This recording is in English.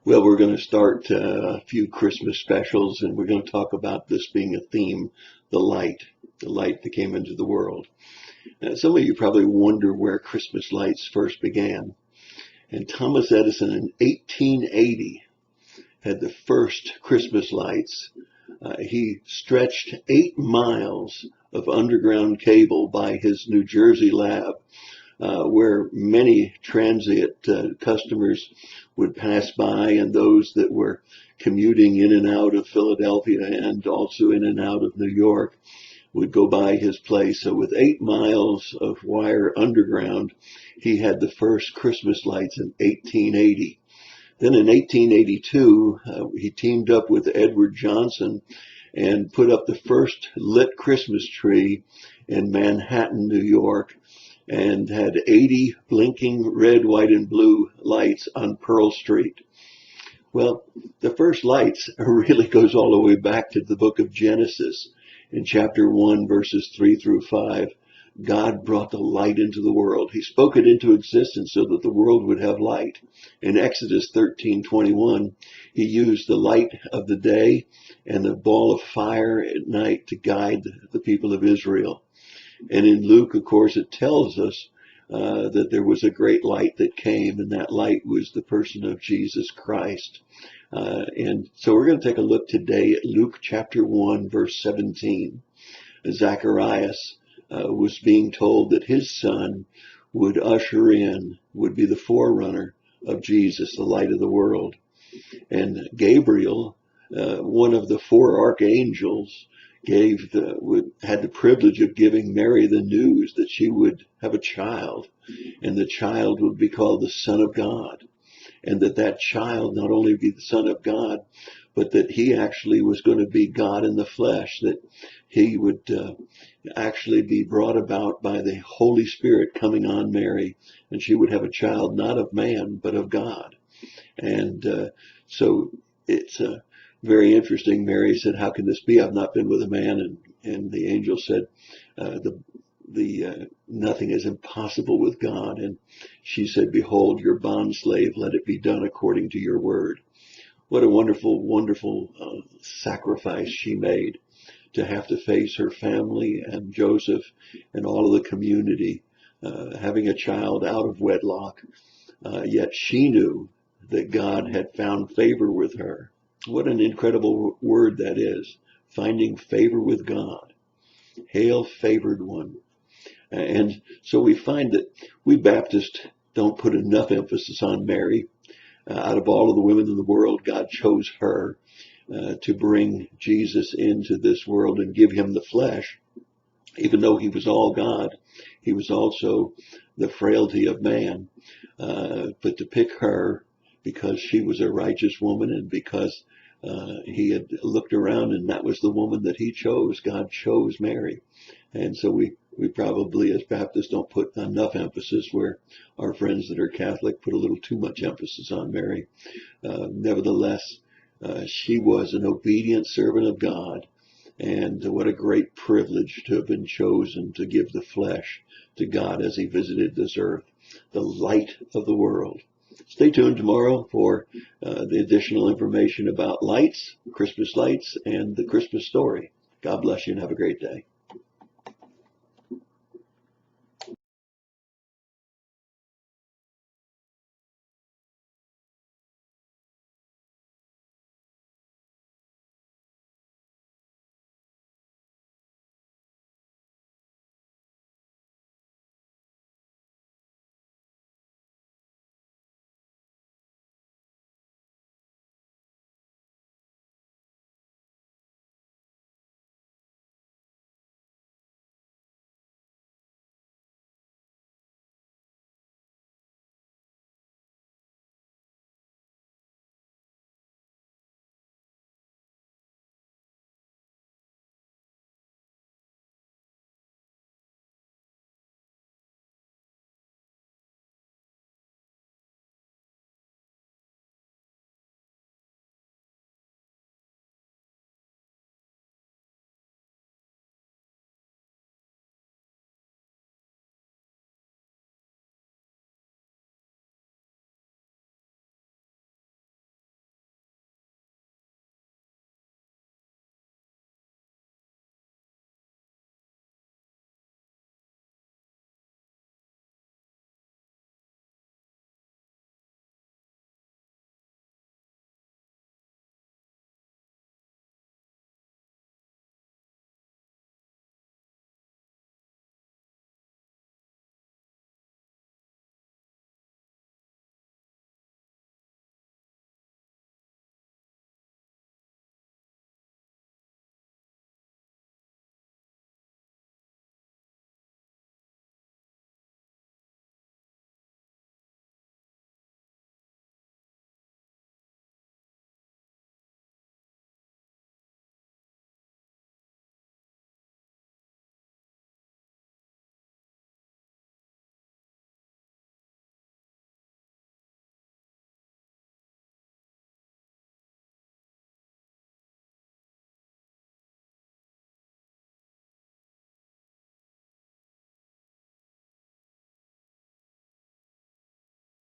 Well, we're going to start a few Christmas specials, and we're going to talk about this being a theme, the light that came into the world. Some of you probably wonder where Christmas lights first began. And Thomas Edison in 1880 had the first Christmas lights. He stretched 8 miles of underground cable by his New Jersey lab, where many transient customers would pass by, and those that were commuting in and out of Philadelphia and also in and out of New York would go by his place. So with 8 miles of wire underground, he had the first Christmas lights in 1880. Then in 1882, he teamed up with Edward Johnson and put up the first lit Christmas tree in Manhattan, New York, and had 80 blinking red, white, and blue lights on Pearl Street. Well, the first lights really goes all the way back to the book of Genesis. In chapter 1, verses 3 through 5, God brought the light into the world. He spoke it into existence so that the world would have light. In Exodus 13:21, he used the light of the day and the ball of fire at night to guide the people of Israel. And in Luke, of course, it tells us that there was a great light that came, and that light was the person of Jesus Christ. And so we're going to take a look today at Luke chapter 1, verse 17. Zacharias was being told that his son would usher in, would be the forerunner of Jesus, the light of the world. And Gabriel, one of the 4 archangels, had the privilege of giving Mary the news that she would have a child, and the child would be called the Son of God, and that child not only be the Son of God, but that he actually was going to be God in the flesh, that he would actually be brought about by the Holy Spirit coming on Mary, and she would have a child not of man, but of God. And so it's very interesting. Mary said, "How can this be? I've not been with a man." And the angel said, nothing is impossible with God. And she said, "Behold, your bondslave, let it be done according to your word." What a wonderful, wonderful sacrifice she made to have to face her family and Joseph and all of the community, having a child out of wedlock. Yet she knew that God had found favor with her. What an incredible word that is, finding favor with God. Hail, favored one. And so we find that we Baptists don't put enough emphasis on Mary. Out of all of the women in the world, God chose her to bring Jesus into this world and give him the flesh. Even though he was all God, he was also the frailty of man. But to pick her because she was a righteous woman, and because he had looked around and that was the woman that he chose. God chose Mary. And so we probably as Baptists don't put enough emphasis, where our friends that are Catholic put a little too much emphasis on Mary. Nevertheless, she was an obedient servant of God. And what a great privilege to have been chosen to give the flesh to God as he visited this earth, the light of the world. Stay tuned tomorrow for the additional information about lights, Christmas lights, and the Christmas story. God bless you and have a great day.